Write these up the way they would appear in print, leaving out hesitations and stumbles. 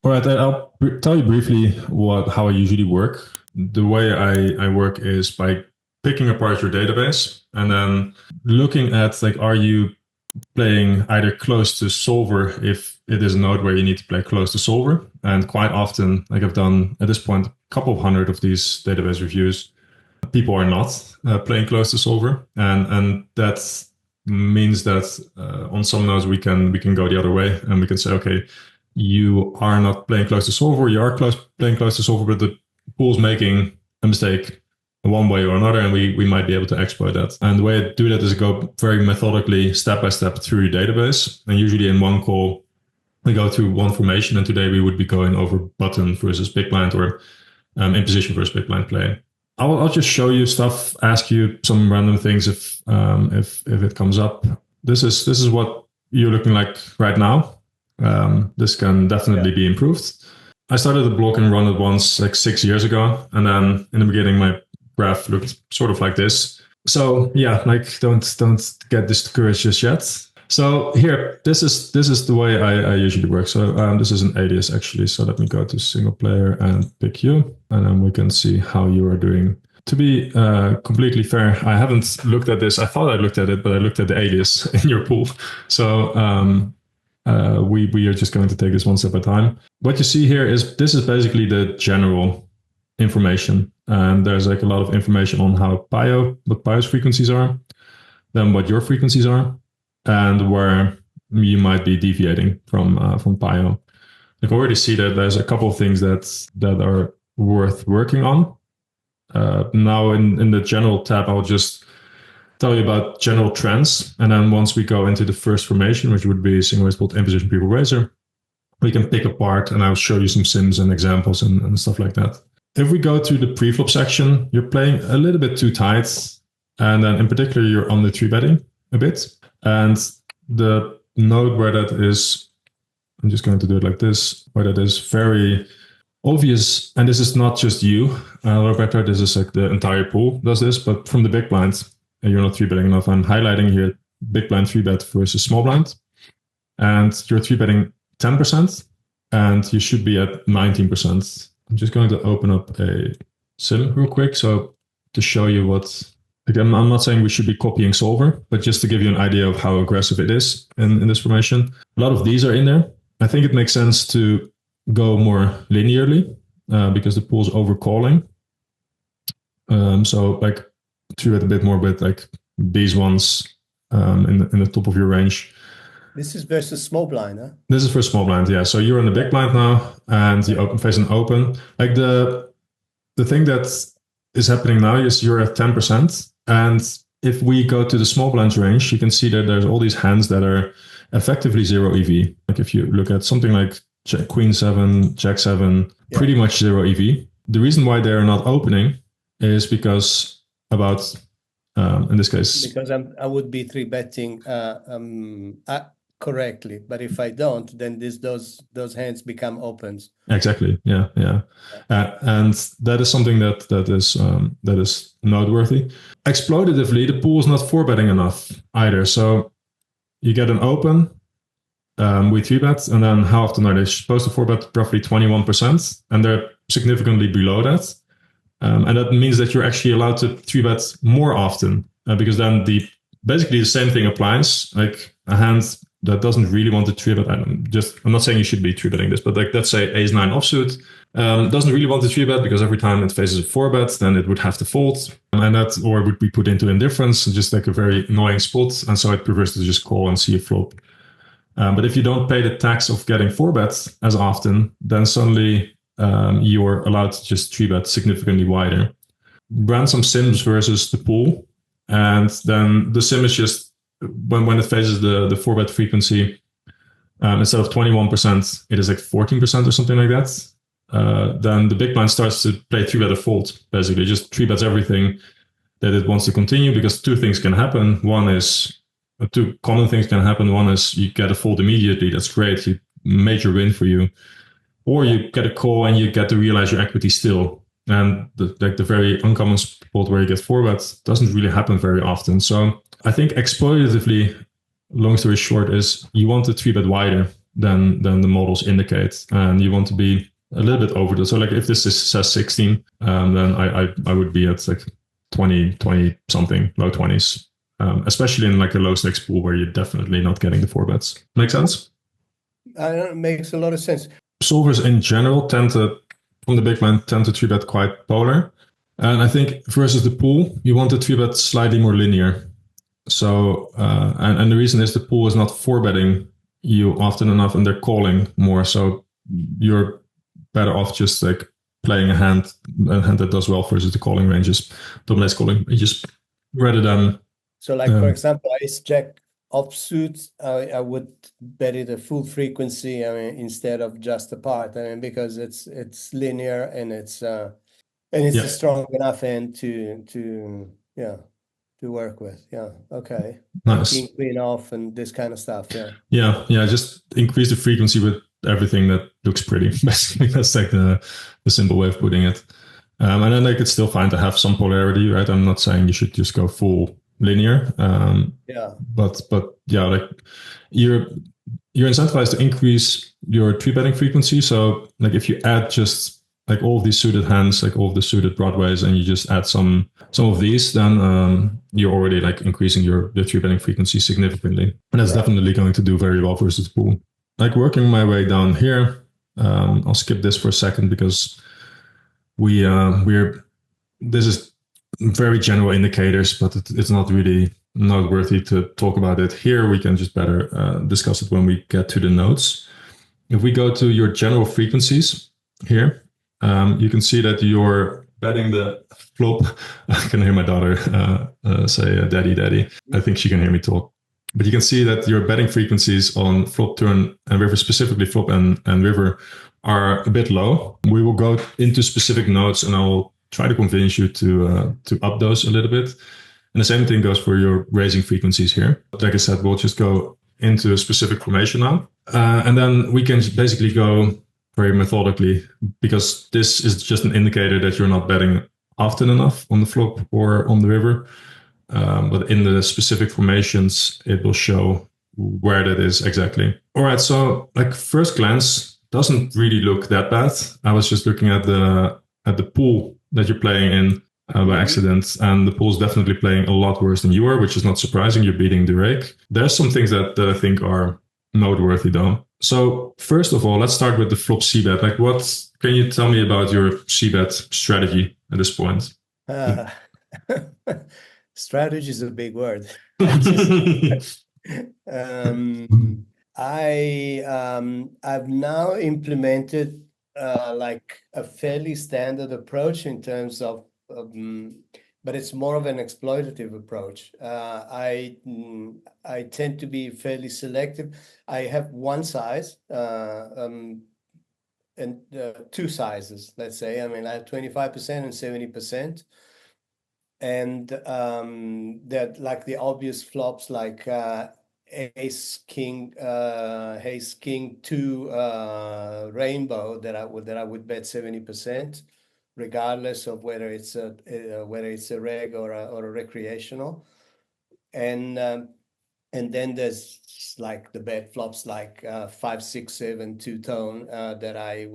All right, I'll tell you briefly how I usually work. The way I work is by picking apart your database and then looking at like, are you playing either close to solver if it is a node where you need to play close to solver. And quite often, like I've done at this point, a couple of hundred of these database reviews, people are not playing close to solver. And that means that on some nodes we can go the other way and we can say, okay, you are not playing close to solver, you are playing close to solver, but the pool's making a mistake one way or another, and we might be able to exploit that. And the way I do that is go very methodically, step by step through your database. And usually in one call, we go through one formation. And today we would be going over button versus big blind or imposition versus big blind play. I'll just show you stuff, ask you some random things if it comes up. This is what you're looking like right now. This can definitely be improved. I started the blog and run it once like 6 years ago, and then in the beginning my graph looked sort of like this. So yeah, like don't get discouraged just yet. So here, this is the way I usually work. So this is an alias actually. So let me go to single player and pick you, and then we can see how you are doing. To be completely fair, I haven't looked at this. I thought I looked at it, but I looked at the alias in your pool. So we are just going to take this one step at a time. What you see here is this is basically the general information. And there's like a lot of information on what Pio's frequencies are, then what your frequencies are, and where you might be deviating from Pio. You can already see that there's a couple of things that are worth working on. Now in the general tab, I'll just tell you about general trends. And then once we go into the first formation, which would be single raised imposition people raiser, we can pick apart and I'll show you some sims and examples and stuff like that. If we go to the preflop section, you're playing a little bit too tight. And then in particular, you're under 3-betting a bit. And the node where that is, I'm just going to do it like this, where that is very obvious. And this is not just you, Roberto, this is like the entire pool does this, but from the big blind, and you're not 3-betting enough. I'm highlighting here big blind 3-bet versus small blind. And you're 3-betting 10%, and you should be at 19%. I'm just going to open up a sim real quick. So to show you what, again, I'm not saying we should be copying solver, but just to give you an idea of how aggressive it is in this formation. A lot of these are in there. I think it makes sense to go more linearly because the pool's overcalling. So like to it a bit more with like these ones in the top of your range. This is versus small blind, huh? This is for small blind, yeah. So you're in the big blind now, and you face an open. Like the thing that is happening now is you're at 10%, and if we go to the small blind range, you can see that there's all these hands that are effectively 0 EV. Like if you look at something like Queen 7, Jack 7, pretty much 0 EV. The reason why they are not opening is because in this case, because I would be 3-betting correctly, but if I don't, then those hands become opens. Exactly. Yeah. And that is something that is noteworthy. Exploitatively, the pool is not 4-betting enough either. So you get an open, we 3-bet, and then how often are they supposed to 4-bet? Roughly 21%, and they're significantly below that. And that means that you're actually allowed to 3-bet more often because then basically the same thing applies. Like a hand that doesn't really want to 3-bet. I'm not saying you should be 3-betting this, but like let's say ace 9 offsuit doesn't really want to 3-bet because every time it faces a 4-bet, then it would have to fold, and that or would be put into indifference, just like a very annoying spot, and so it prefers to just call and see a flop. But if you don't pay the tax of getting 4-bet as often, then suddenly you're allowed to just 3-bet significantly wider. Run some sims versus the pool, and then the sim is just when it faces the 4-bet frequency, instead of 21%, it is like 14% or something like that. Then the big blind starts to play 3-bet default, basically just 3-bets everything that it wants to continue, because two things can happen. Two common things can happen. One is you get a fold immediately. That's great. Major win for you. Or you get a call and you get to realize your equity still. And the very uncommon spot where you get 4-bet doesn't really happen very often. So I think exploitatively, long story short, is you want to 3-bet wider than the models indicate, and you want to be a little bit over the. So like if this says 16, then I would be at like 20 something, low 20s, especially in like a low stakes pool where you're definitely not getting the four bets. Make sense? It makes a lot of sense. Solvers in general tend to, from the big blind, tend to three bet quite polar. And I think versus the pool, you want to three bet slightly more linear. So, and the reason is the pool is not four betting you often enough and they're calling more. So you're better off just like playing a hand that does well versus the calling ranges, double ace calling ranges, rather than. So like, for example, ace jack offsuit, I would bet it a full frequency, I mean, instead of just a part. I mean, because it's linear and it's a strong enough hand to work with. Yeah. Okay. Nice. King, queen off and this kind of stuff. Yeah. Yeah. Just increase the frequency with everything that looks pretty. Basically, that's like the simple way of putting it. And then like it's still fine to have some polarity, right? I'm not saying you should just go full linear. But yeah, like you're incentivized to increase your three betting frequency. So like if you add just like all of these suited hands, like all of the suited broadways, and you just add some of these, then you're already like increasing the three betting frequency significantly, and that's definitely going to do very well versus the pool. Like working my way down here, I'll skip this for a second because we're this is very general indicators, but it's not really noteworthy to talk about it here. We can just better discuss it when we get to the notes. If we go to your general frequencies here, you can see that you're betting the flop. I can hear my daughter say daddy, daddy. I think she can hear me talk. But you can see that your betting frequencies on flop, turn, and river, specifically flop and river, are a bit low. We will go into specific notes and I'll try to convince you to up those a little bit. And the same thing goes for your raising frequencies here. Like I said, we'll just go into a specific formation now. And then we can basically go very methodically, because this is just an indicator that you're not betting often enough on the flop or on the river. But in the specific formations, it will show where that is exactly. All right, so like first glance, doesn't really look that bad. I was just looking at the pool that you're playing in by accident, and the pool's definitely playing a lot worse than you are, which is not surprising. You're beating the rake. There's some things that I think are noteworthy though. So first of all, let's start with the flop c-bet. Like, what can you tell me about your c-bet strategy at this point? Strategy is a big word. I've now implemented like a fairly standard approach in terms of, but it's more of an exploitative approach. I tend to be fairly selective. I have one size and two sizes, let's say. I mean, I have 25% and 70%. And that like the obvious flops like ace king two rainbow that I would bet 70%, regardless of whether it's a reg or a recreational. And then there's like the bet flops like 5, 6, 7 two tone that I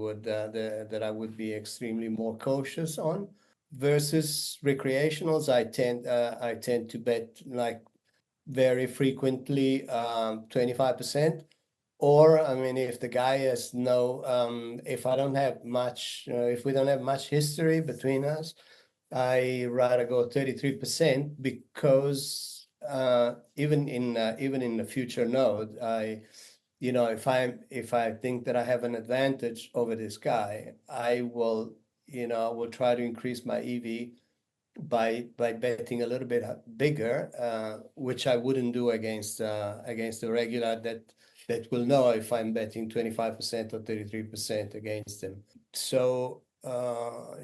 would be extremely more cautious on. Versus recreationals, I tend to bet like very frequently 25%. Or I mean, if the guy has if I don't have much, if we don't have much history between us, I rather go 33%, because even in the future node, if I think that I have an advantage over this guy, I will try to increase my EV by betting a little bit bigger, which I wouldn't do against a regular that will know if I'm betting 25% or 33% against him. So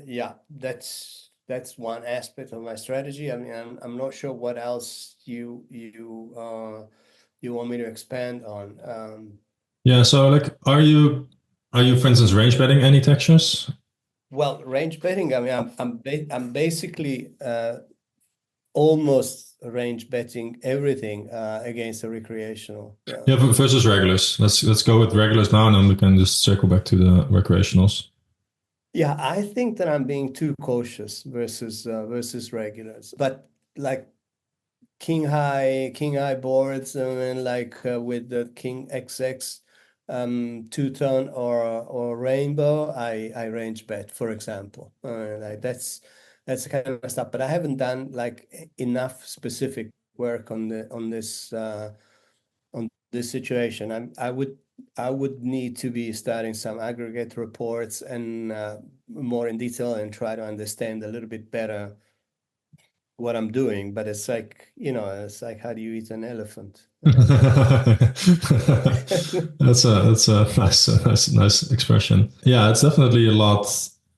yeah, that's one aspect of my strategy. I mean, I'm not sure what else you want me to expand on. Yeah. So like, are you for instance range betting any textures? Well, range betting, I mean, I'm basically almost range betting everything against a recreational. Yeah, versus regulars. Let's go with regulars now, and then we can just circle back to the recreationals. Yeah, I think that I'm being too cautious versus regulars. But like king high boards and like with the king XX two-tone or rainbow, I range bet, for example. Like that's the kind of stuff. But I haven't done like enough specific work on this situation. I would need to be studying some aggregate reports and more in detail and try to understand a little bit better what I'm doing. But it's like, it's like how do you eat an elephant? That's a nice expression. Yeah, it's definitely a lot.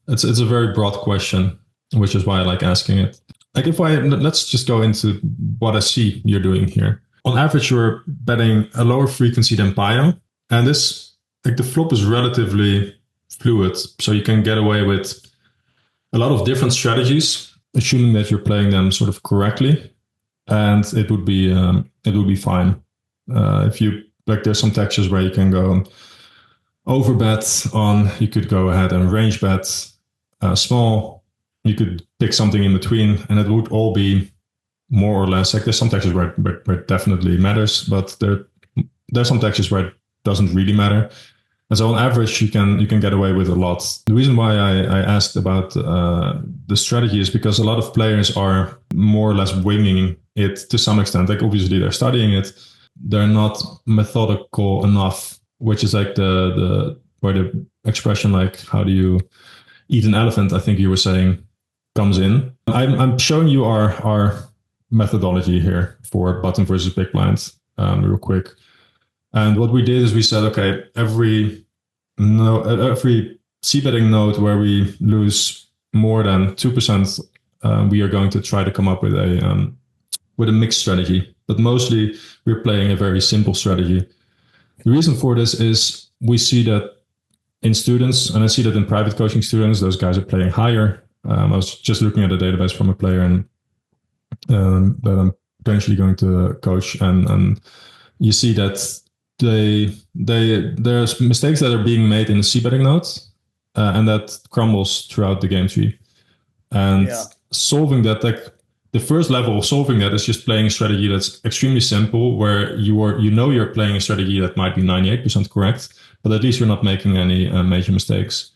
It's a very broad question, which is why I like asking it. Like if let's just go into what I see you're doing here. On average, you're betting a lower frequency than Pio, and this like the flop is relatively fluid, so you can get away with a lot of different strategies, assuming that you're playing them sort of correctly, and it would be fine. If you like, there's some textures where you can go over bet on. You could go ahead and range bet small. You could pick something in between, and it would all be more or less like there's some textures where it definitely matters, but there's some textures where it doesn't really matter. And so on average, you can get away with a lot. The reason why I asked about the strategy is because a lot of players are more or less winging it to some extent. Like obviously they're studying it, they're not methodical enough, which is like the where the expression like how do you eat an elephant? I think you were saying comes in. I'm showing you our methodology here for button versus big blind real quick. And what we did is we said, okay, every c betting node where we lose more than 2%, we are going to try to come up with a mixed strategy. But mostly we're playing a very simple strategy. The reason for this is we see that in students, and I see that in private coaching students, those guys are playing higher. I was just looking at a database from a player and that I'm potentially going to coach, and you see that there's mistakes that are being made in the c betting node, and that crumbles throughout the game tree. And Yeah. solving that, like the first level of solving that is just playing a strategy that's extremely simple, where you're playing a strategy that might be 98% correct, but at least you're not making any major mistakes.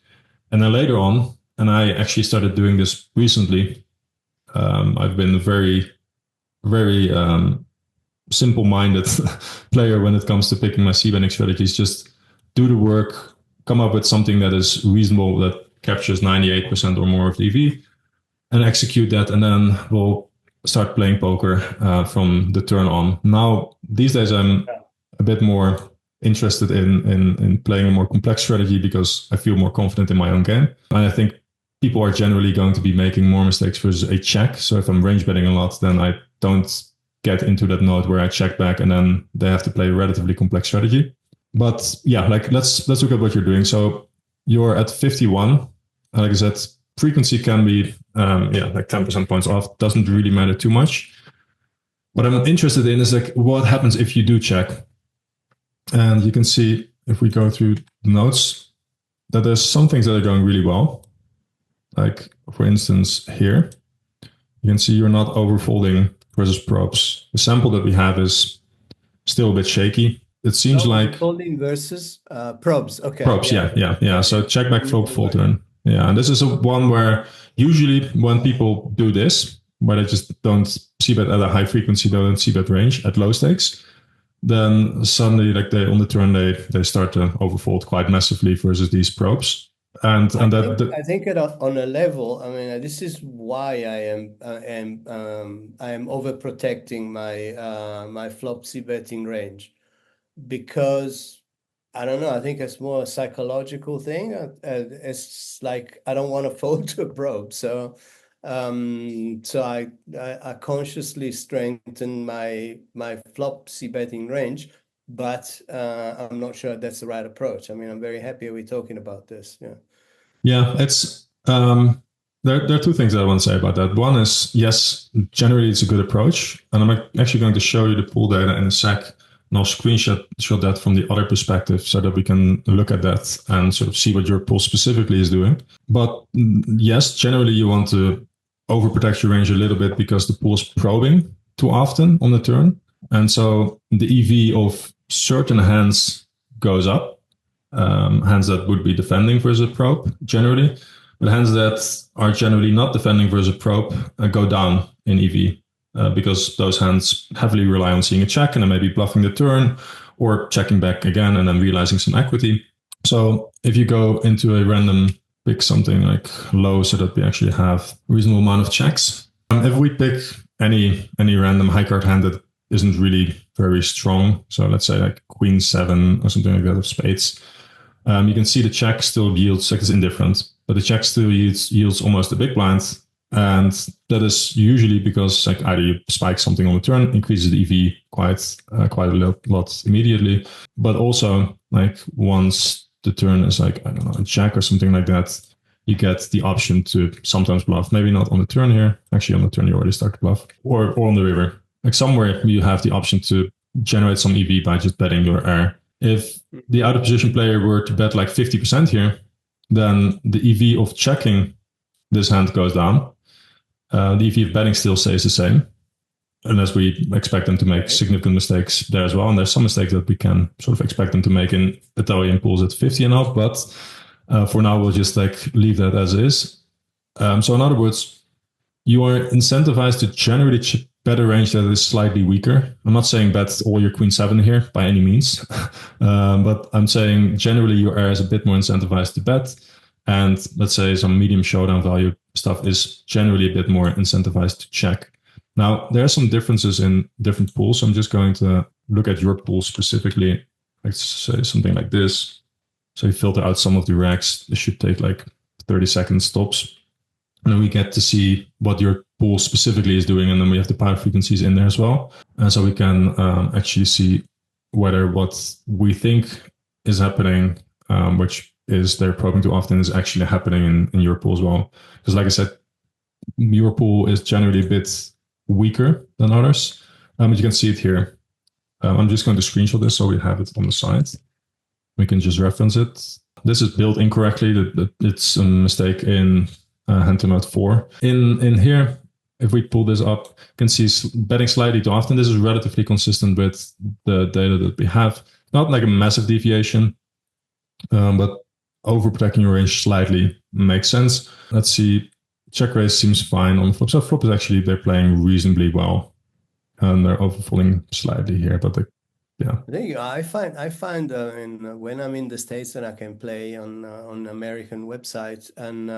And then later on, and I actually started doing this recently. I've been a very, very simple-minded player when it comes to picking my c-betting strategies. Just do the work, come up with something that is reasonable, that captures 98% or more of the EV, and execute that, and then we'll start playing poker from the turn on. Now, these days, I'm a bit more interested in playing a more complex strategy because I feel more confident in my own game. And I think people are generally going to be making more mistakes versus a check. So if I'm range betting a lot, then I don't get into that node where I check back and then they have to play a relatively complex strategy. But yeah, like let's look at what you're doing. So you're at 51. Like I said, frequency can be like 10% points off. Doesn't really matter too much. What I'm interested in is like what happens if you do check. And you can see if we go through the notes that there's some things that are going really well. Like for instance, here, you can see you're not overfolding versus probes. The sample that we have is still a bit shaky. It seems like Folding versus probes. Okay. probes. Yeah. So check back flop fold turn. Yeah, and this is one where usually when people do this, where they just don't see bet at a high frequency, they don't see bet range at low stakes, then suddenly like on the turn they start to overfold quite massively versus these probes. And I think on a level, I mean, this is why I am overprotecting my flopsy betting range, because I don't know. I think it's more a psychological thing. It's like I don't want to fold to a probe, so I consciously strengthen my flopsy betting range, but I'm not sure that's the right approach. I mean, I'm very happy we're talking about this. Yeah. Yeah, it's There are two things that I want to say about that. One is, yes, generally it's a good approach. And I'm actually going to show you the pool data in a sec. And I'll screenshot that from the other perspective so that we can look at that and sort of see what your pool specifically is doing. But yes, generally you want to overprotect your range a little bit because the pool is probing too often on the turn. And so the EV of certain hands goes up. Hands that would be defending versus a probe generally. But hands that are generally not defending versus a probe go down in EV because those hands heavily rely on seeing a check and then maybe bluffing the turn or checking back again and then realizing some equity. So if you go into a random, pick something like low so that we actually have a reasonable amount of checks. If we pick any random high card hand that isn't really very strong, so let's say like Queen 7 or something like that of spades, you can see the check still yields, like it's indifferent, but the check still yields almost a big blind. And that is usually because like either you spike something on the turn, increases the EV quite a lot immediately. But also like once the turn is like, I don't know, a check or something like that, you get the option to sometimes bluff. Maybe not on the turn here. Actually on the turn you already start to bluff. Or on the river. Like somewhere you have the option to generate some EV by just betting your air. If the out of position player were to bet like 50% here, then the EV of checking this hand goes down. The EV of betting still stays the same, unless we expect them to make significant mistakes there as well. And there's some mistakes that we can sort of expect them to make in Italian pools at 50 and up. But for now, we'll just like leave that as is. So in other words, you are incentivized to generally bet a range that is slightly weaker. I'm not saying bet all your Queen 7 here by any means, but I'm saying generally your air is a bit more incentivized to bet. And let's say some medium showdown value stuff is generally a bit more incentivized to check. Now, there are some differences in different pools. So I'm just going to look at your pool specifically. Let's say something like this. So you filter out some of the racks. This should take like 30 seconds tops. And then we get to see what your pool specifically is doing. And then we have the power frequencies in there as well. And so we can actually see whether what we think is happening, which is they're probing too often, is actually happening in your pool as well. Because like I said, your pool is generally a bit weaker than others. But you can see it here. I'm just going to screenshot this so we have it on the side. We can just reference it. This is built incorrectly. It's a mistake in hand to note 4. In here, if we pull this up, you can see betting slightly too often. This is relatively consistent with the data that we have. Not like a massive deviation, but overprotecting your range slightly makes sense. Let's see. Check raise seems fine on flop. So flop is actually, they're playing reasonably well. And they're overfolding slightly here, but yeah. I find when I'm in the States and I can play on American websites, and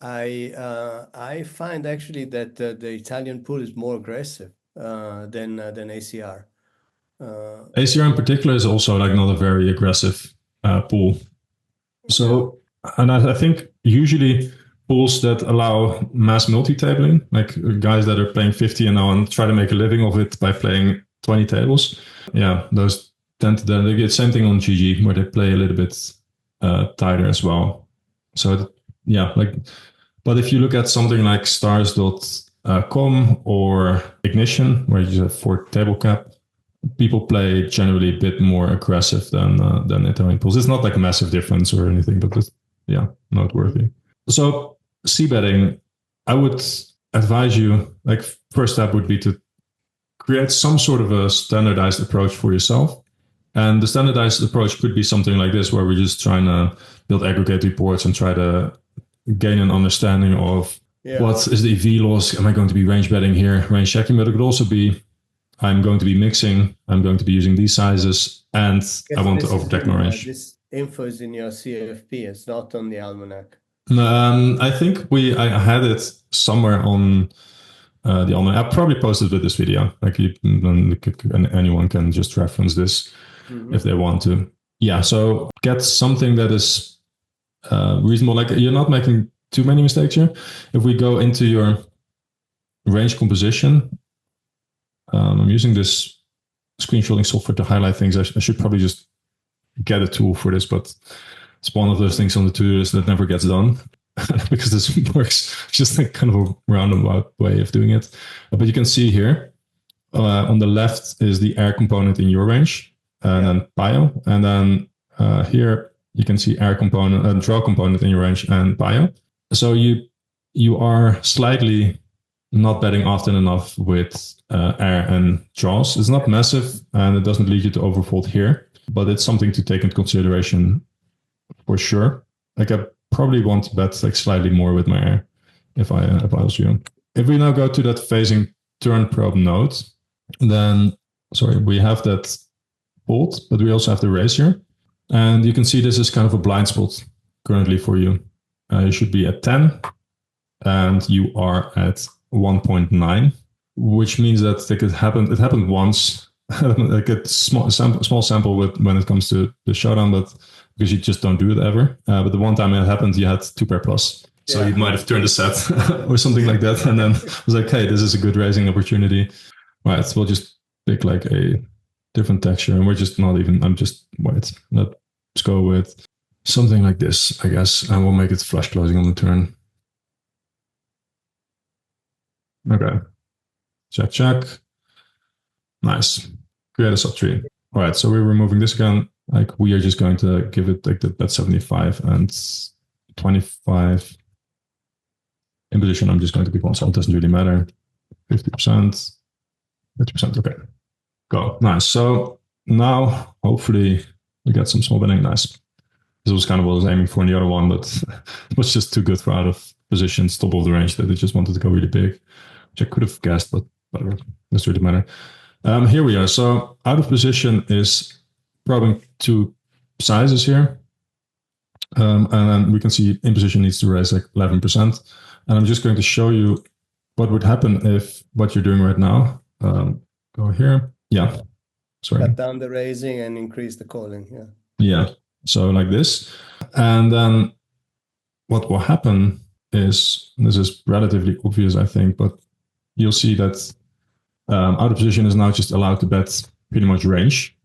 I find actually that the Italian pool is more aggressive than ACR. ACR in particular is also like not a very aggressive pool. So, and I think usually pools that allow mass multi-tabling, like guys that are playing 50 and now and try to make a living of it by playing 20 tables. Yeah, those tend to then they get same thing on GG where they play a little bit tighter as well. So yeah, like, but if you look at something like stars.com or Ignition, where you have 4 table cap, people play generally a bit more aggressive than Italian pools. It's not like a massive difference or anything, but it's, yeah, noteworthy. So c-betting, I would advise you, like first step would be to create some sort of a standardized approach for yourself. And the standardized approach could be something like this, where we're just trying to build aggregate reports and try to gain an understanding of what is the EV loss. Am I going to be range betting here, range checking? But it could also be, I'm going to be mixing, I'm going to be using these sizes, and I want to overprotect my range. This info is in your CFP, it's not on the almanac. I think I had it somewhere on the almanac. I probably posted with this video. Like anyone can just reference this if they want to. Yeah, so get something that is reasonable. Like you're not making too many mistakes here. If we go into your range composition, I'm using this screenshotting software to highlight things. I should probably just get a tool for this, but it's one of those things on the to-do list that never gets done. because this works just like kind of a roundabout way of doing it. But you can see here on the left is the air component in your range, and then bio, and then here you can see air component and draw component in your range and bio. So you are slightly not betting often enough with air and draws. It's not massive, and it doesn't lead you to overfold here, but it's something to take into consideration for sure. Like I probably want to bet like slightly more with my air if I was you. If we now go to that phasing turn probe node, then sorry, we have that fold, but we also have the raise here. And you can see this is kind of a blind spot currently for you. You should be at 10 and you are at 1.9, which means that like it happened once, like a small sample with when it comes to the showdown, but because you just don't do it ever. But the one time it happened, you had 2-pair plus. So you might have turned a set or something like that. And then I was like, hey, this is a good raising opportunity. Right, so we'll just pick like a different texture. And we're just not even, I'm just, wait, let's go with something like this, I guess. And we'll make it flush closing on the turn. Okay. Check, check. Nice. Create a subtree. All right, so we're removing this again. Like we are just going to give it like that 75 and 25 in position. I'm just going to pick one, so it doesn't really matter. 50%, 50%. Okay, go. Nice. So now hopefully we get some small betting. Nice. This was kind of what I was aiming for in the other one, but it was just too good for out of position, top of the range that it just wanted to go really big, which I could have guessed, but whatever. Doesn't really matter. Here we are. So out of position is probing two sizes here. And then we can see in position needs to raise like 11%. And I'm just going to show you what would happen if what you're doing right now. Go here. Yeah. Sorry. Cut down the raising and increase the calling. Yeah. Yeah. So like this. And then what will happen is, this is relatively obvious, I think, but you'll see that out of position is now just allowed to bet pretty much range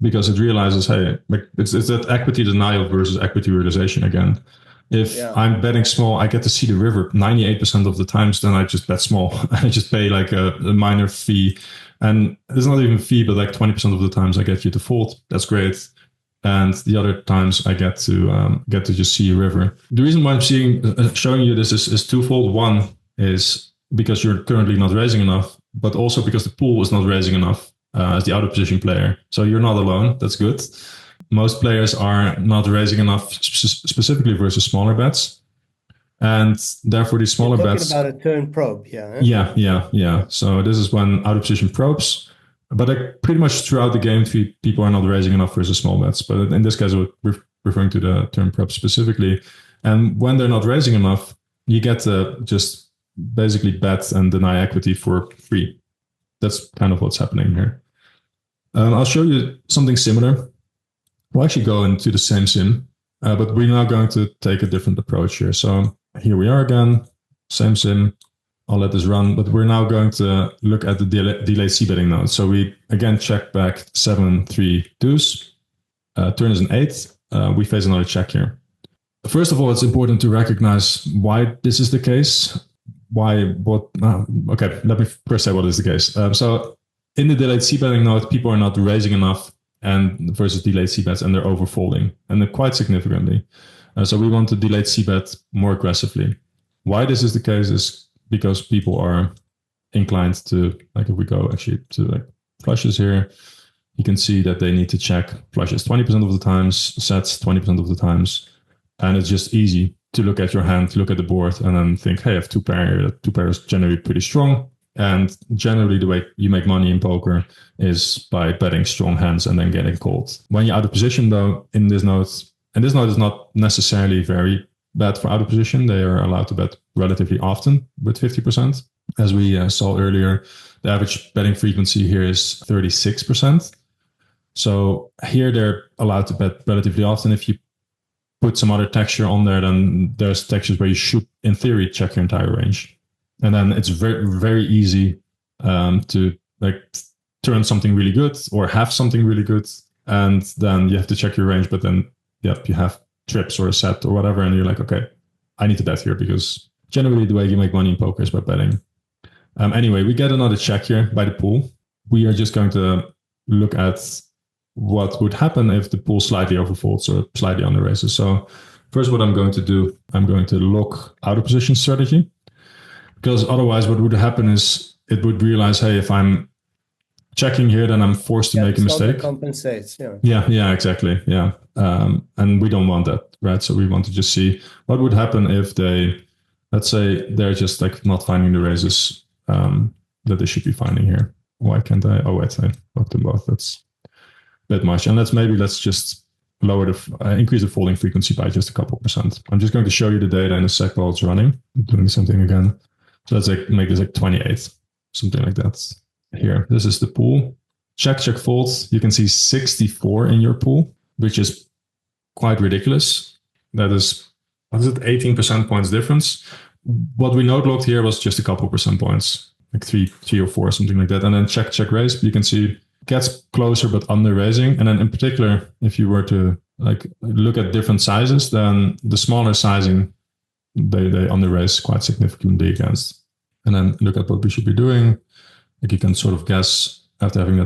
because it realizes, hey, like it's that equity denial versus equity realization again. If I'm betting small, I get to see the river 98% of the times, then I just bet small. I just pay like a minor fee. And it's not even a fee, but like 20% of the times I get you to fold. That's great. And the other times I get to just see a river. The reason why I'm showing you this is twofold. One is because you're currently not raising enough, but also because the pool is not raising enough as the out of position player. So you're not alone. That's good. Most players are not raising enough specifically versus smaller bets. And therefore these smaller bets... Talking about a turn probe, yeah. Yeah. So this is when out of position probes. But pretty much throughout the game, people are not raising enough versus small bets. But in this case, we're referring to the turn probe specifically. And when they're not raising enough, you get to just basically bet and deny equity for free. That's kind of what's happening here. I'll show you something similar. We'll actually go into the same sim, but we're now going to take a different approach here. So here we are again, same sim. I'll let this run, but we're now going to look at the delayed c-betting node. So we again check back 7, 3 deuce. Turn is an 8. We face another check here. First of all, it's important to recognize why this is the case. Okay, let me first say what is the case. So in the delayed c-betting node, people are not raising enough and versus delayed c-bets, and they're overfolding, and they're quite significantly. So we want to delayed c-bet more aggressively. Why this is the case is because people are inclined to, like if we go actually to like flushes here, you can see that they need to check flushes 20% of the times, sets 20% of the times, and it's just easy to look at your hand, look at the board, and then think, hey, I have 2 pair. 2 pairs generally pretty strong. And generally the way you make money in poker is by betting strong hands and then getting called. When you're out of position though, in this node, and this node is not necessarily very bad for out of position. They are allowed to bet relatively often with 50%. As we saw earlier, the average betting frequency here is 36%. So here they're allowed to bet relatively often. If you put some other texture on there, then there's textures where you should, in theory, check your entire range. And then it's very, very easy to like turn something really good or have something really good. And then you have to check your range, but then you have trips or a set or whatever. And you're like, okay, I need to bet here because generally the way you make money in poker is by betting. Anyway, we get another check here by the pool. We are just going to look at what would happen if the pool slightly overfolds or slightly under raises. So first what I'm going to do, I'm going to lock out of position strategy, because otherwise what would happen is it would realize, hey, if I'm checking here, then I'm forced to make a mistake. Compensates, yeah, exactly. Yeah. And we don't want that, right? So we want to just see what would happen if they, let's say they're just like not finding the raises that they should be finding here. Why can't I? Oh, wait, I locked them both. That's a bit much. And let's just lower increase the folding frequency by just a couple percent. I'm just going to show you the data in a sec while it's running. I'm doing something again. So let's like make this like 28, something like that. Here, this is the pool. Check, folds. You can see 64 in your pool, which is quite ridiculous. That is, what is it, 18 percent points difference. What we note logged here was just a couple percent points, like three or four, something like that. And then check, raise. You can see gets closer but under raising. And then in particular, if you were to like look at different sizes, then the smaller sizing, they under raise quite significantly against. And then look at what we should be doing. Like you can sort of guess after having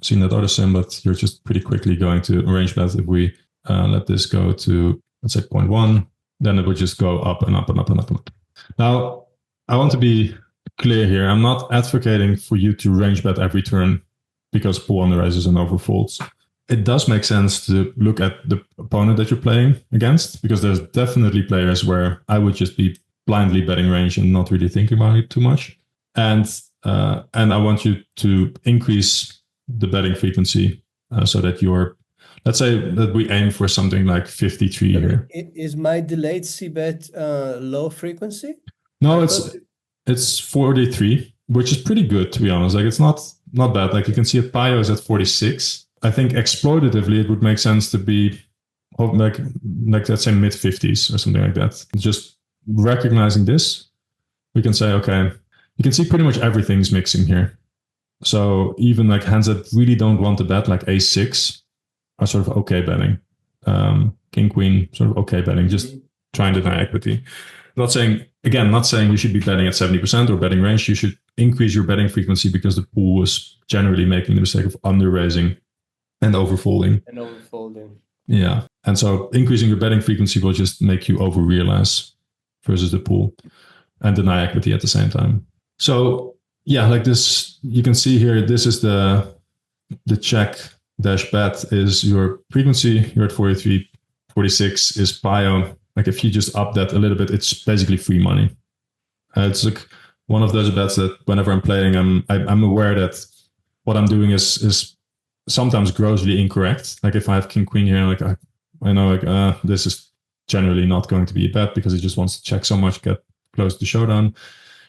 seen that other sim, but you're just pretty quickly going to range bet. If we let this go to, let's say 0.1, then it would just go up and up and up and up and up. Now, I want to be clear here. I'm not advocating for you to range bet every turn because pool under raises and overfolds. It does make sense to look at the opponent that you're playing against, because there's definitely players where I would just be blindly betting range and not really thinking about it too much. And I want you to increase the betting frequency so that you're, let's say that we aim for something like 53 here. Is my delayed c-bet low frequency? No, it's 43, which is pretty good, to be honest. Like it's not bad. Like you can see Pio is at 46. I think exploitatively it would make sense to be like let's say mid 50s or something like that. Just recognizing this, we can say, okay, you can see pretty much everything's mixing here. So even like hands that really don't want to bet, like A6, are sort of okay betting. King, queen, sort of okay betting, just trying to deny equity. Not saying you should be betting at 70% or betting range. You should increase your betting frequency because the pool is generally making the mistake of under raising and overfolding. Yeah. And so increasing your betting frequency will just make you over realize versus the pool and deny equity at the same time. So yeah, like this, you can see here, this is the check dash bet is your frequency. You're at 43, 46 is Pio. Like if you just up that a little bit, it's basically free money. It's like one of those bets that whenever I'm playing, I'm aware that what I'm doing is sometimes grossly incorrect. Like if I have king queen here, like I know like this is generally not going to be a bet because he just wants to check so much, get close to showdown,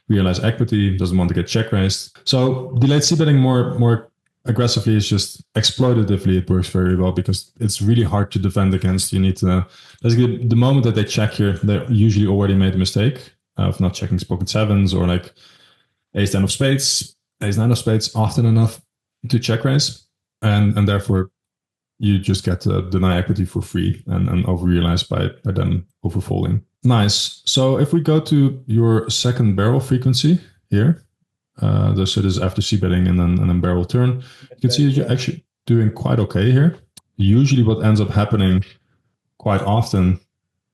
realize equity, doesn't want to get check raised. So delayed c betting more aggressively is just exploitatively. It works very well because it's really hard to defend against. You need to basically the moment that they check here, they usually already made a mistake of not checking pocket sevens or like ace 10 of spades, ace 9 of spades often enough to check raise, and therefore you just get to deny equity for free and over-realize by them overfolding. Nice. So if we go to your second barrel frequency here, so this is after c-betting and then barrel turn, you can see that you're actually doing quite okay here. Usually what ends up happening quite often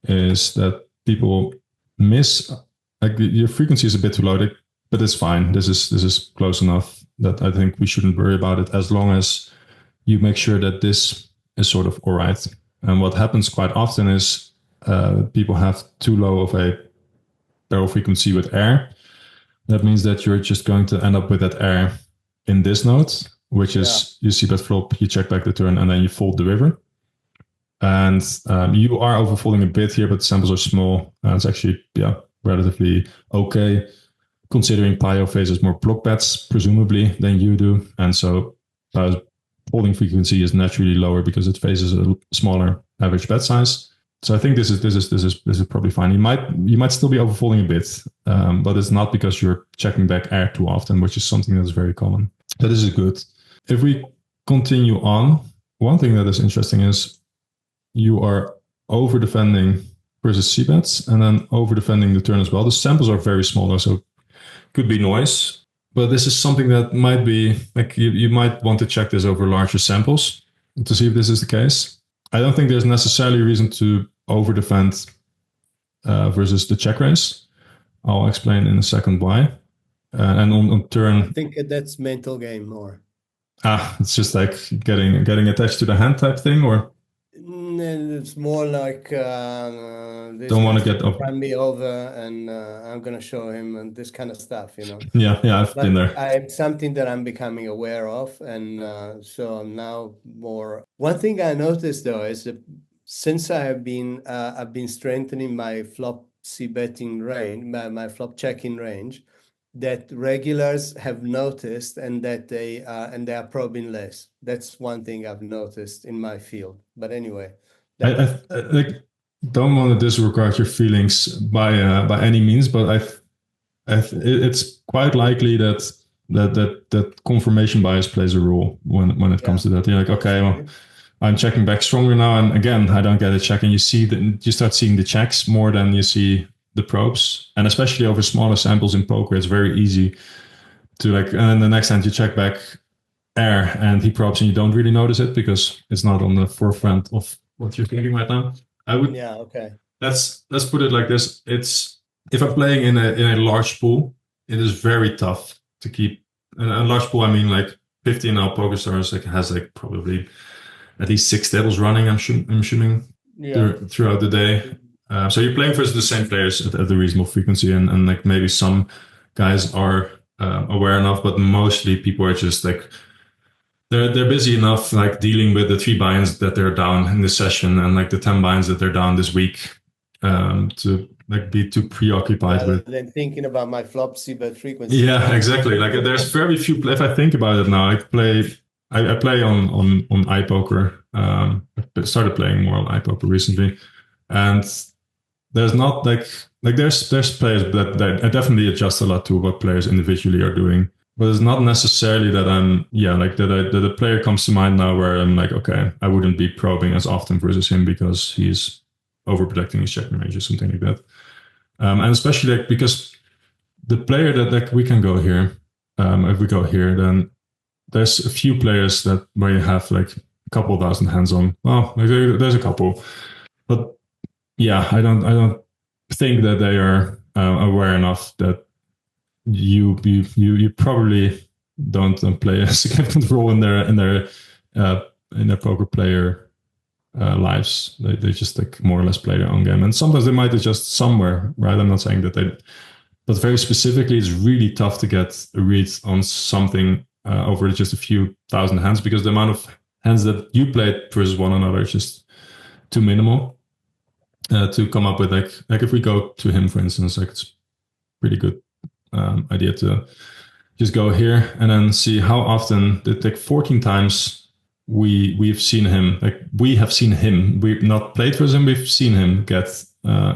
is that people miss, like your frequency is a bit too low, but it's fine. This is close enough that I think we shouldn't worry about it as long as you make sure that this is sort of all right. And what happens quite often is people have too low of a barrel frequency with air. That means that you're just going to end up with that air in this node, which is you see that flop, you check back the turn, and then you fold the river. And you are overfolding a bit here, but the samples are small. It's actually relatively okay, considering Pio faces more block bets, presumably, than you do. And so holding frequency is naturally lower because it faces a smaller average bet size. So I think this is probably fine. You might still be overfolding a bit, but it's not because you're checking back air too often, which is something that's very common. So this is good. If we continue on, one thing that is interesting is you are over defending versus c-bets, and then over defending the turn as well. The samples are very small, so could be noise. But this is something that might be like you might want to check this over larger samples to see if this is the case. I don't think there's necessarily a reason to over defend versus the check raise. I'll explain in a second why. And on turn, I think that's mental game more. It's just like getting attached to the hand type thing, or It's more like this don't want guy's to get gonna up. run me over, and I'm gonna show him, and this kind of stuff, you know. Yeah, I've been But there. it's something that I'm becoming aware of, and so I'm now more. One thing I noticed though is that since I've been strengthening my flop c betting range, my flop checking range, that regulars have noticed, and that they are probing less. That's one thing I've noticed in my field. But anyway, I like don't want to disregard your feelings by any means, but it's quite likely that confirmation bias plays a role when it comes to that. You're like, okay, well, I'm checking back stronger now, and again, I don't get a check, and you start seeing the checks more than you see the probes, and especially over smaller samples in poker, it's very easy to like, and then the next hand you check back air, and he probes, and you don't really notice it because it's not on the forefront of what you're thinking right now. I would yeah, okay. let's put it like this. It's if I'm playing in a large pool, it is very tough to keep a large pool. I mean, like 15 now poker stars like has like probably at least 6 tables running. I'm assuming Yeah. throughout the day. So you're playing versus the same players at a reasonable frequency, and like maybe some guys are aware enough, but mostly people are just like they're busy enough like dealing with the 3 buy-ins that they're down in this session and like the 10 buy-ins that they're down this week to like be too preoccupied Rather with. than thinking about my flop c bet frequency. Yeah, exactly. Like there's very few. If I think about it now, I play on iPoker. I started playing more on iPoker recently, and there's not like there's players that I definitely adjust a lot to what players individually are doing. But it's not necessarily that I'm like that a player comes to mind now where I'm like, okay, I wouldn't be probing as often versus him because he's overprotecting his checking range or something like that. And especially like because the player that like we can go here, if we go here, then there's a few players that where you have like a couple thousand hands on. Well, there's a couple, but yeah, I don't think that they are aware enough that you probably don't play a significant role in their poker player lives. They just like more or less play their own game, and sometimes they might adjust somewhere, right? I'm not saying that they, but very specifically, it's really tough to get a read on something over just a few thousand hands because the amount of hands that you played versus one another is just too minimal to come up with like if we go to him for instance, like it's pretty good idea to just go here and then see how often did take 14 times we've seen him, like we have seen him, we've not played with him, we've seen him get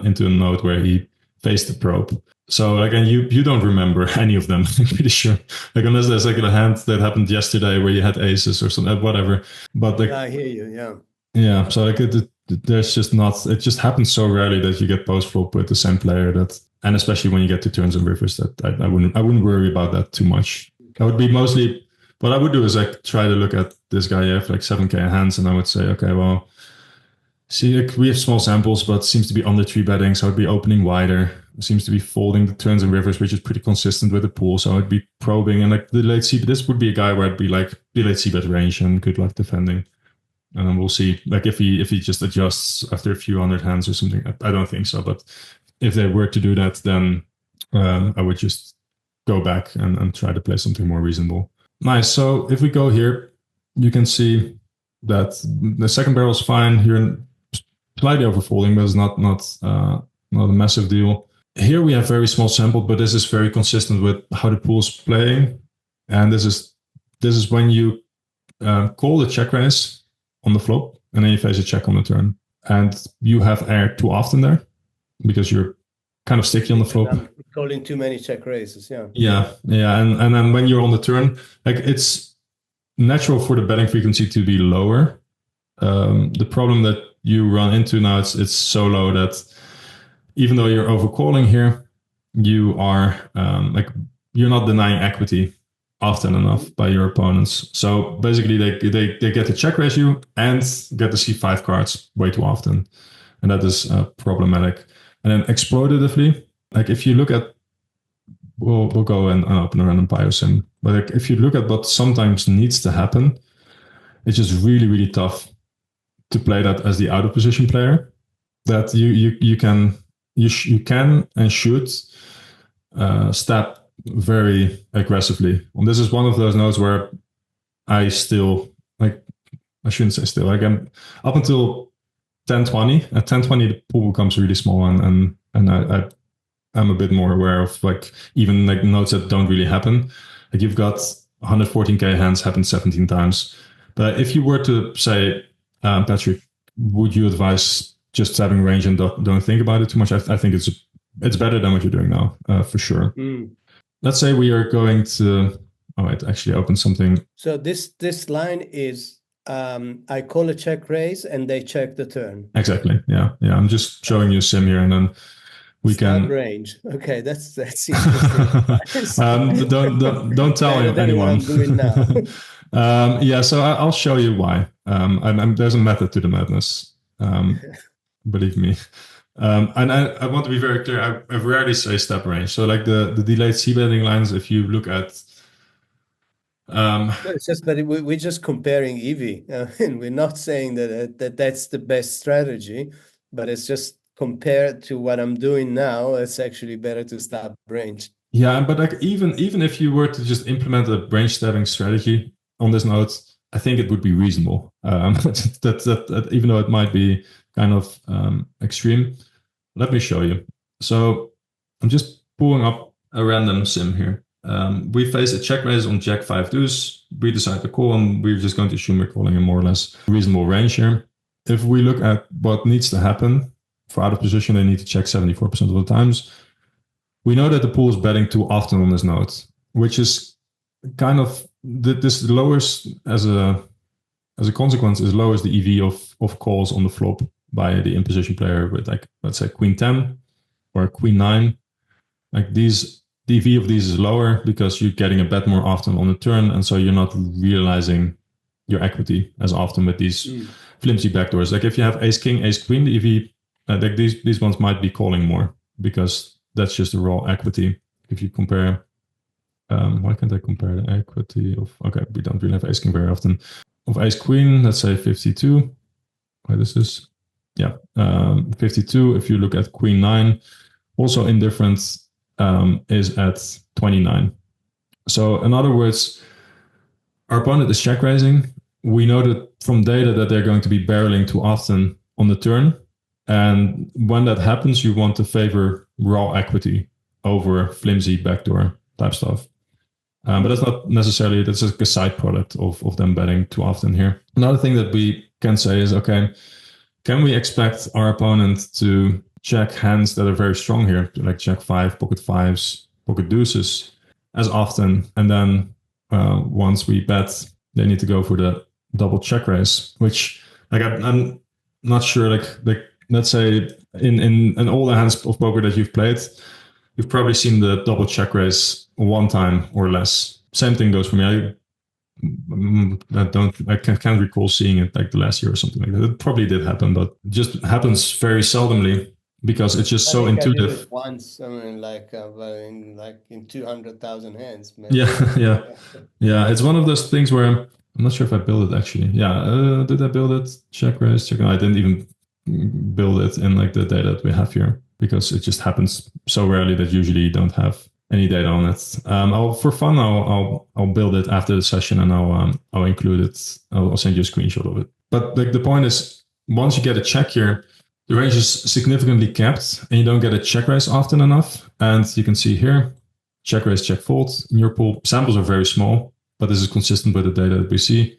into a node where he faced the probe. So again, you don't remember any of them. I'm pretty sure, like unless there's like a hand that happened yesterday where you had aces or something, whatever. But like, I hear you. Yeah. Yeah, so like there's just not. It just happens so rarely that you get post flop with the same player that, and especially when you get to turns and rivers, that I wouldn't worry about that too much. I would be mostly what I would do is like try to look at this guy. You have like 7K hands, and I would say, okay, well, see, like, we have small samples, but seems to be under 3 betting, so I'd be opening wider. Seems to be folding the turns and rivers, which is pretty consistent with the pool. So I'd be probing, and like the late C. This would be a guy where I'd be like the late C bet range and good luck defending. And then we'll see, like if he just adjusts after a few hundred hands or something. I don't think so, but if they were to do that, then I would just go back and try to play something more reasonable. Nice. So if we go here, you can see that the second barrel is fine. You're slightly overfolding, but it's not a massive deal. Here we have very small sample, but this is very consistent with how the pool's playing, and this is when you call the check raise on the flop, and then you face a check on the turn. And you have air too often there because you're kind of sticky on the flop. I'm calling too many check raises. Yeah. Yeah. And then when you're on the turn, like it's natural for the betting frequency to be lower. The problem that you run into now, it's so low that even though you're overcalling here, you are like you're not denying equity often enough by your opponents. So basically, they get the check raise you and get the C5 cards way too often, and that is problematic. And then exploitatively, like if you look at, we'll go and open a random biosim, but like if you look at what sometimes needs to happen, it's just really really tough to play that as the out of position player. That you can you can and should step very aggressively. And this is one of those nodes where I still like. I shouldn't say still. Like I'm up until 10-20. At 10-20, the pool becomes really small, and I'm a bit more aware of like even like nodes that don't really happen. Like you've got 114k hands happen 17 times. But if you were to say, Patrick, would you advise just having range and don't think about it too much? I think it's better than what you're doing now, for sure. Let's say we are going to. Oh, wait, actually open something. So this line is I call a check raise and they check the turn. Exactly. Yeah. I'm just showing you a sim here, and then we Start can range. Okay, that's interesting. don't tell Better than what anyone. I'm doing now. Yeah, so I'll show you why. There's a method to the madness. Believe me. And I want to be very clear. I rarely say step range. So like the delayed c-betting lines, if you look at No, it's just, but we're just comparing EV. And we're not saying that's the best strategy, but it's just compared to what I'm doing now, it's actually better to stop range. yeah, but like even if you were to just implement a range stepping strategy on this node, I think it would be reasonable. That even though it might be kind of extreme, let me show you. So I'm just pulling up a random sim here. We face a check raise on Jack 5 deuce. We decide to call, and we're just going to assume we're calling a more or less reasonable range here. If we look at what needs to happen for out of position, they need to check 74% of the times. We know that the pool is betting too often on this node, which is kind of this lowers as a consequence, is lowers the EV of calls on the flop by the in-position player with like, let's say queen 10 or queen 9. Like these, the EV of these is lower because you're getting a bet more often on the turn, and so you're not realizing your equity as often with these flimsy backdoors. Like if you have ace king, ace queen, the EV, like these ones might be calling more because that's just the raw equity. If you compare, why can't I compare the equity of, okay, we don't really have ace king very often. Of ace queen, let's say 52. Wait, this is, yeah, 52. If you look at queen 9, also indifferent is at 29. So in other words, our opponent is check raising. We know that from data that they're going to be barreling too often on the turn. And when that happens, you want to favor raw equity over flimsy backdoor type stuff. But that's not necessarily, that's like a side product of them betting too often here. Another thing that we can say is, okay, can we expect our opponent to check hands that are very strong here, like jack 5, pocket 5s, pocket deuces, as often? And then once we bet, they need to go for the double check raise, which like I'm not sure, like let's say in all the hands of poker that you've played, you've probably seen the double check raise one time or less. Same thing goes for me. I can't recall seeing it like the last year or something like that. It probably did happen, but it just happens very seldomly because it's just so intuitive. I did it once, I mean, in 200,000 hands, man. Yeah. It's one of those things where I'm not sure if I built it actually. Yeah, did I build it? Check raise, check. I didn't even build it in like the data that we have here because it just happens so rarely that usually you don't have any data on it. For fun, I'll build it after the session and I'll include it. I'll send you a screenshot of it. But like the point is, once you get a check here, the range is significantly capped, and you don't get a check raise often enough. And you can see here, check raise, check fold. In your pool, samples are very small, but this is consistent with the data that we see.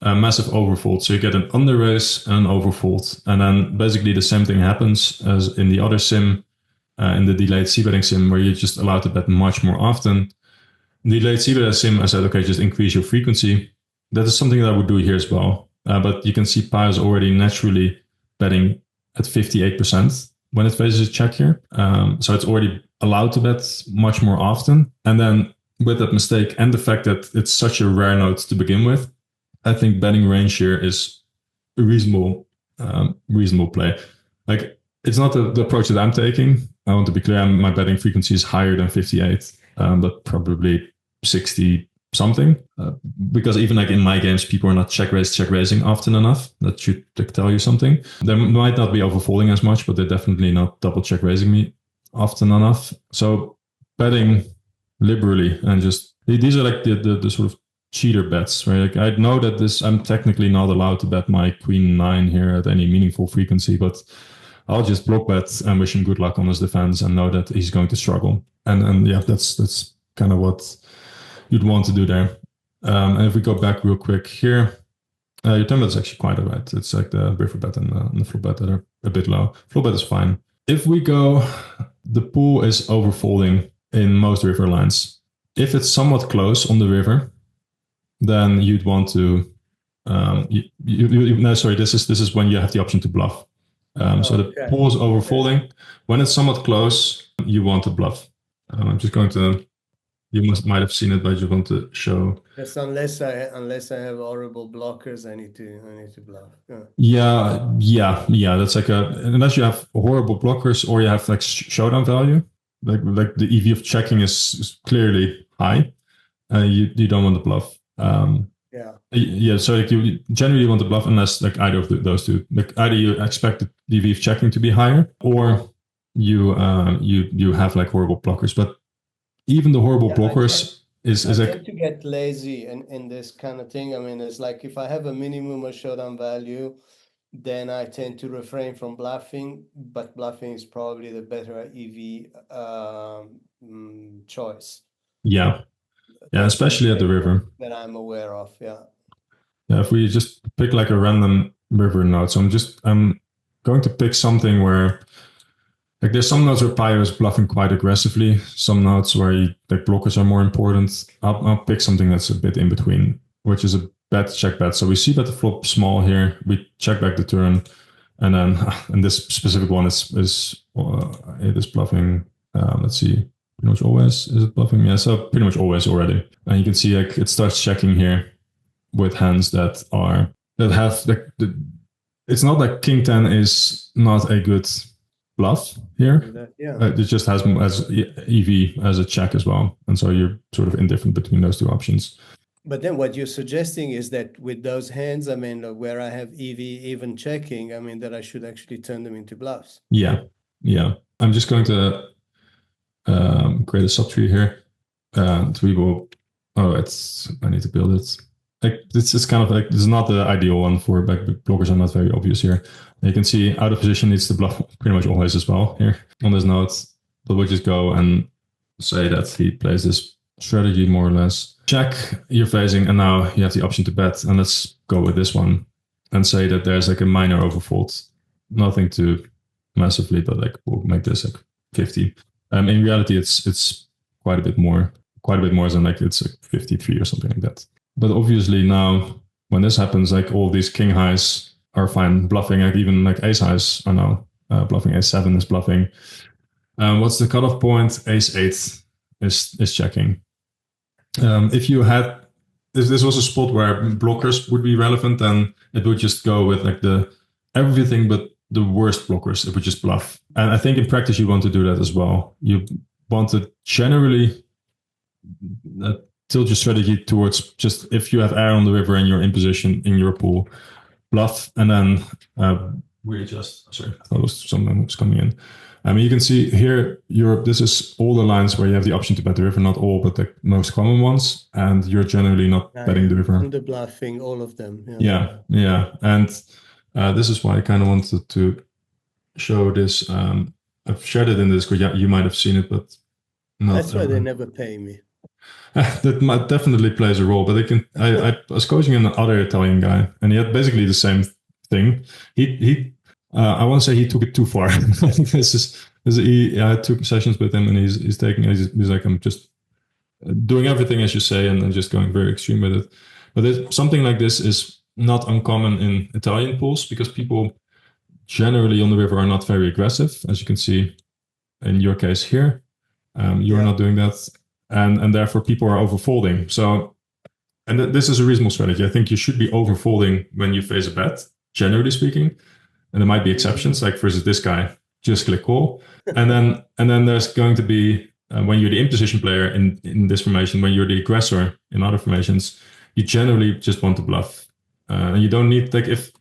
Massive overfold. So you get an under raise and an overfold. And then basically the same thing happens as in the other sim, in the delayed c-betting sim, where you're just allowed to bet much more often. In the delayed c-betting sim, I said, okay, just increase your frequency. That is something that I would do here as well. But you can see Pi is already naturally betting at 58%. when it faces a check here. So it's already allowed to bet much more often. And then with that mistake and the fact that it's such a rare note to begin with, I think betting range here is a reasonable play. Like it's not the approach that I'm taking. I want to be clear. My betting frequency is higher than 58, but probably 60 something. Because even like in my games, people are not check raising often enough. That should like, tell you something. They might not be overfolding as much, but they're definitely not double check raising me often enough. So betting liberally and just these are like the sort of cheater bets, right? Like I know that I'm technically not allowed to bet my queen nine here at any meaningful frequency, but I'll just block bet and wish him good luck on his defense and know that he's going to struggle. And yeah, that's kind of what you'd want to do there. And if we go back real quick here, your turn bet is actually quite alright. It's like the river bet and the floor bet that are a bit low. Floor bet is fine. If we go, the pool is overfolding in most river lines. If it's somewhat close on the river, then you'd want to. No, sorry. This is when you have the option to bluff. So the pool is overfolding. When it's somewhat close, you want to bluff. I'm just going to. You might have seen it, but I just want to show. Yes, unless I have horrible blockers, I need to bluff. Yeah. That's like unless you have horrible blockers or you have like showdown value, like the EV of checking is clearly high, you don't want to bluff. Yeah. So like you generally want to bluff unless like either of those two, like either you expect the EV of checking to be higher or you have like horrible blockers, but even the horrible blockers is I like tend to get lazy in this kind of thing. I mean, it's like if I have a minimum of showdown value, then I tend to refrain from bluffing, but bluffing is probably the better EV choice. Yeah, especially at the river. That I'm aware of, yeah. Yeah, if we just pick like a random river note, so I'm going to pick something where like there's some notes where Pyro is bluffing quite aggressively. Some notes where like blockers are more important. I'll pick something that's a bit in between, which is a bet check bet. So we see that the flop small here. We check back the turn, and then and this specific one it is bluffing. Let's see, pretty much always is it bluffing? Yeah, so pretty much always already. And you can see like it starts checking here with hands that have like it's not like King 10 is not a good bluff here. It just has as EV as a check as well, and so you're sort of indifferent between those two options. But then what you're suggesting is that with those hands, I mean, where I have EV even checking, I mean, that I should actually turn them into bluffs. Yeah. I'm just going to create a subtree here, and we will. I need to build it. Like this is kind of like this is not the ideal one for back blockers are not very obvious here. You can see out of position needs to bluff pretty much always as well here on this note. But we'll just go and say that he plays this strategy more or less. Check you're facing, and now you have the option to bet. And let's go with this one and say that there's like a minor overfold. Nothing too massively, but like we'll make this like 50. In reality, it's quite a bit more than like it's like 53 or something like that. But obviously now when this happens, like all these king highs are fine bluffing, like even like ace highs are now bluffing, ace 7 is bluffing. What's the cutoff point? Ace 8 is checking. If you had, if this was a spot where blockers would be relevant, then it would just go with like the everything but the worst blockers. It would just bluff. And I think in practice you want to do that as well. You want to generally tilt your strategy towards just if you have air on the river and you're in position in your pool, bluff, and then readjust. Sorry, I thought someone was coming in. I mean, you can see here, this is all the lines where you have the option to bet the river, not all, but the most common ones, and you're generally not betting the river. Under bluffing, all of them. Yeah. And this is why I kind of wanted to show this. I've shared it in this because you might have seen it, but not. That's why they never pay me. That definitely plays a role, but I was coaching another Italian guy, and he had basically the same thing. I want to say he took it too far. I think I took sessions with him, and he's like, I'm just doing everything as you say, and just going very extreme with it. But something like this is not uncommon in Italian pools because people generally on the river are not very aggressive, as you can see in your case here. You're Yeah. not doing that, and therefore people are overfolding. So, and this is a reasonable strategy. I think you should be overfolding when you face a bet, generally speaking. And there might be Mhm. exceptions, like versus this guy, just click call. And then there's going to be when you're the imposition player in this formation, when you're the aggressor in other formations, you generally just want to bluff, and you don't need like if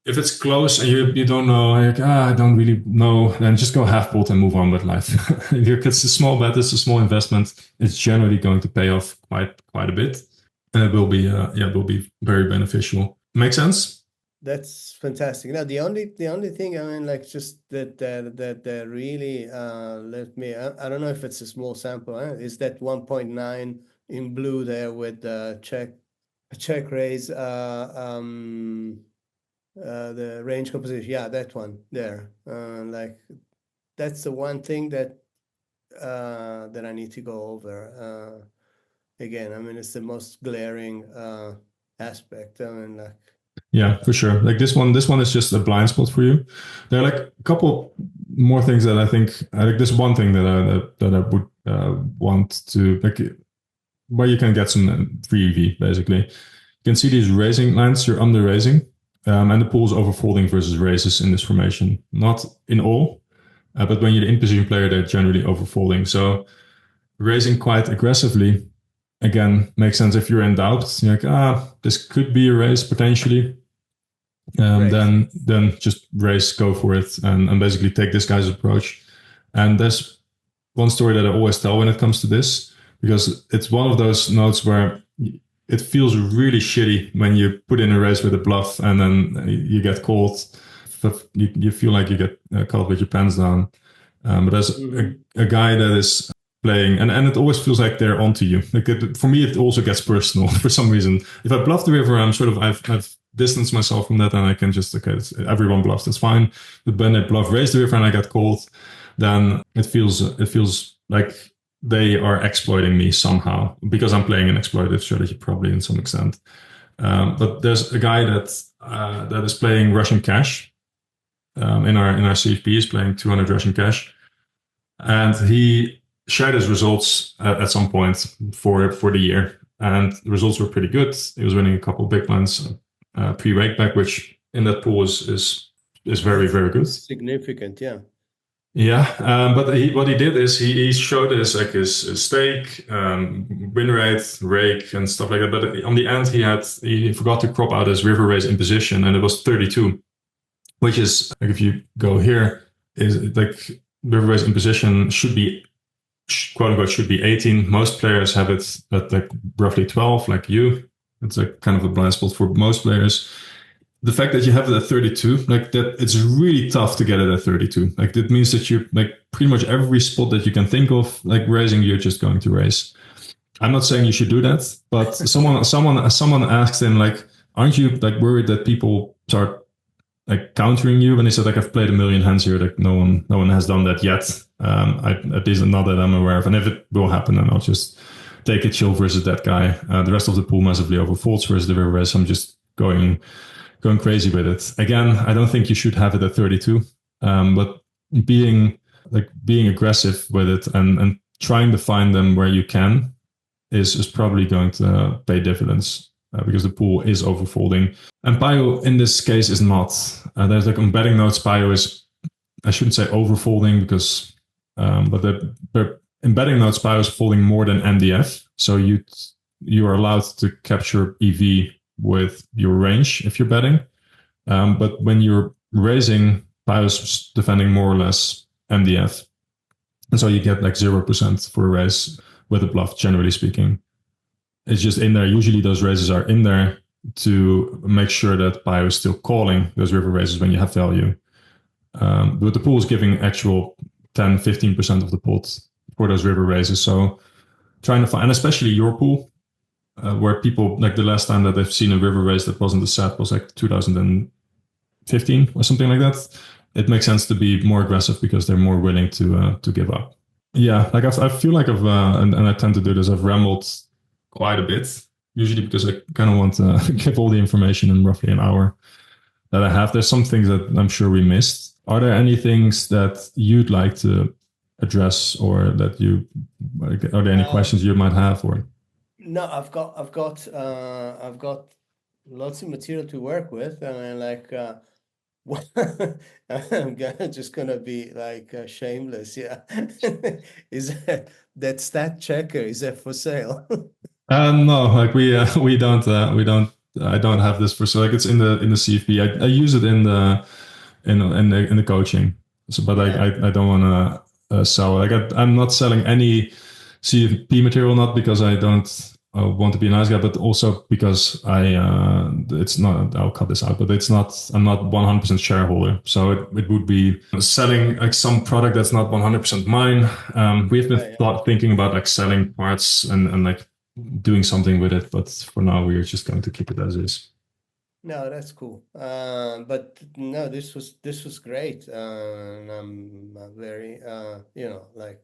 it's close and you don't know like I don't really know, then just go half pot and move on with life. If it's a small bet, it's a small investment. It's generally going to pay off quite a bit, and it will be it will be very beneficial. Make sense? That's fantastic. Now, the only thing, I mean, like just that really let me, I don't know if it's a small sample, is that 1.9 in blue there with check raise, the range composition. Yeah, that one there. Like that's the one thing that I need to go over. Again, I mean, it's the most glaring aspect. I mean, like. Yeah, for sure. Like this one is just a blind spot for you. There are like a couple more things that I think. I like this one thing that I would want to like where you can get some free EV basically. You can see these raising lines. You're under raising, and the pool's overfolding versus raises in this formation. Not in all, but when you're the in position player, they're generally overfolding. So raising quite aggressively again makes sense if you're in doubt. You're like this could be a raise potentially, Raise, then just race, go for it, and basically take this guy's approach. And there's one story that I always tell when it comes to this, because it's one of those notes where it feels really shitty when you put in a race with a bluff and then you get called. You feel like you get caught with your pants down. But there's yes. a guy that is playing, and it always feels like they're onto you. Like for me, it also gets personal for some reason. If I bluff the river, I'm sort of I've distanced myself from that, and I can just okay, everyone bluffs, that's fine. But when I bluff raise the river and I get called, then it feels like they are exploiting me somehow because I'm playing an exploitative strategy, probably in some extent. But there's a guy that is playing Russian cash in our CFP. Is playing 200 Russian cash, and he shared his results at some point for the year, and the results were pretty good. He was winning a couple of big ones pre-rake back, which in that pool is very That's very good. significant, yeah. Yeah, but what he did is he showed his stake, win rate, rake, and stuff like that. But on the end, he forgot to crop out his river raise in position, and it was 32, which is like if you go here, is like river raise in position should be quote unquote should be 18. Most players have it at like roughly 12, like you. It's like kind of a blind spot for most players. The fact that you have it at 32, like that, it's really tough to get it at 32. Like that means that you like pretty much every spot that you can think of, like raising, you're just going to raise. I'm not saying you should do that, but someone asked him like, aren't you like worried that people start like countering you? And he said like, I've played a million hands here, like no one has done that yet. At least not that I'm aware of. And if it will happen, then I'll just take a chill versus that guy. The rest of the pool massively overfolds versus the river raise. I'm just going crazy with it. Again, I don't think you should have it at 32, but being aggressive with it and trying to find them where you can is probably going to pay dividends because the pool is overfolding. And Pio in this case is not. There's like on betting notes, Pio is, I shouldn't say overfolding because, but in betting notes, Pio is folding more than MDF. So you are allowed to capture EV with your range if you're betting. But when you're raising, Pio's defending more or less MDF. And so you get like 0% for a raise with a bluff, generally speaking. It's just in there. Usually those raises are in there to make sure that Pio is still calling those river raises when you have value. But the pool is giving actual 10, 15% of the pot for those river raises. So trying to find, and especially your pool, where people, like the last time that they've seen a river raise that wasn't a set was like 2015 or something like that. It makes sense to be more aggressive because they're more willing to give up. Yeah, like I feel like and I tend to do this. I've rambled quite a bit, usually because I kind of want to give all the information in roughly an hour. that I have. There's some things that I'm sure we missed. Are there any things that you'd like to address, or that you like, are there any Um, questions you might have? Or no, I've got lots of material to work with. I mean, like, just gonna be like shameless. Yeah, is that stat checker? Is that for sale? no, like we don't. I don't have this for, so like it's in the CFP. I use it in the coaching. So, but Yeah, I don't want to sell. Like I'm not selling any CFP material, not because I don't want to be a nice guy, but also because it's not. I'll cut this out, but it's not. I'm not 100% shareholder, so it would be selling like some product that's not 100% mine. We've been yeah. thinking about like selling parts and like doing something with it, but for now we're just going to keep it as is. No, that's cool. But no, this was great. And I'm very like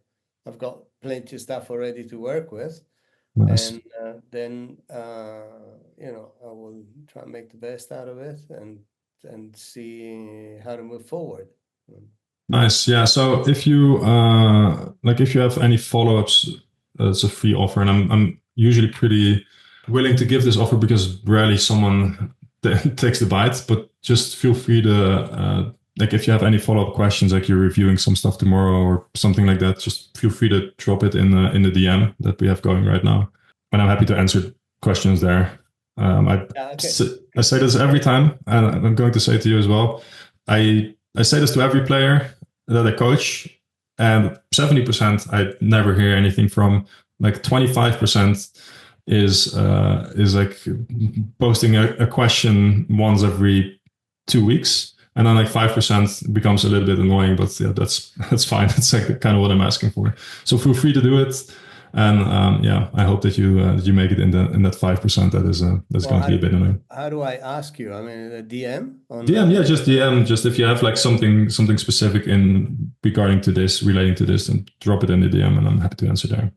I've got plenty of stuff already to work with, Nice. and then I will try and make the best out of it and see how to move forward. Nice. Yeah. So if you like, if you have any follow-ups, it's a free offer, and I'm usually pretty willing to give this offer because rarely someone takes the bite. But just feel free to like, if you have any follow-up questions, like you're reviewing some stuff tomorrow or something like that, just feel free to drop it in the DM that we have going right now, and I'm happy to answer questions there. Yeah, okay. I say this every time, and I'm going to say it to you as well. I say this to every player that I coach, and 70% I never hear anything from. Like 25% is like posting a question once every 2 weeks, and then like 5% becomes a little bit annoying. But yeah, that's fine. That's like kind of what I'm asking for. So feel free to do it, and yeah, I hope that you make it in that 5%. That's Well, going to be a bit annoying. how do I ask you? I mean, a DM on DM, yeah, just DM. Just if you have like something specific in regarding to this, relating to this, then drop it in the DM, and I'm happy to answer there.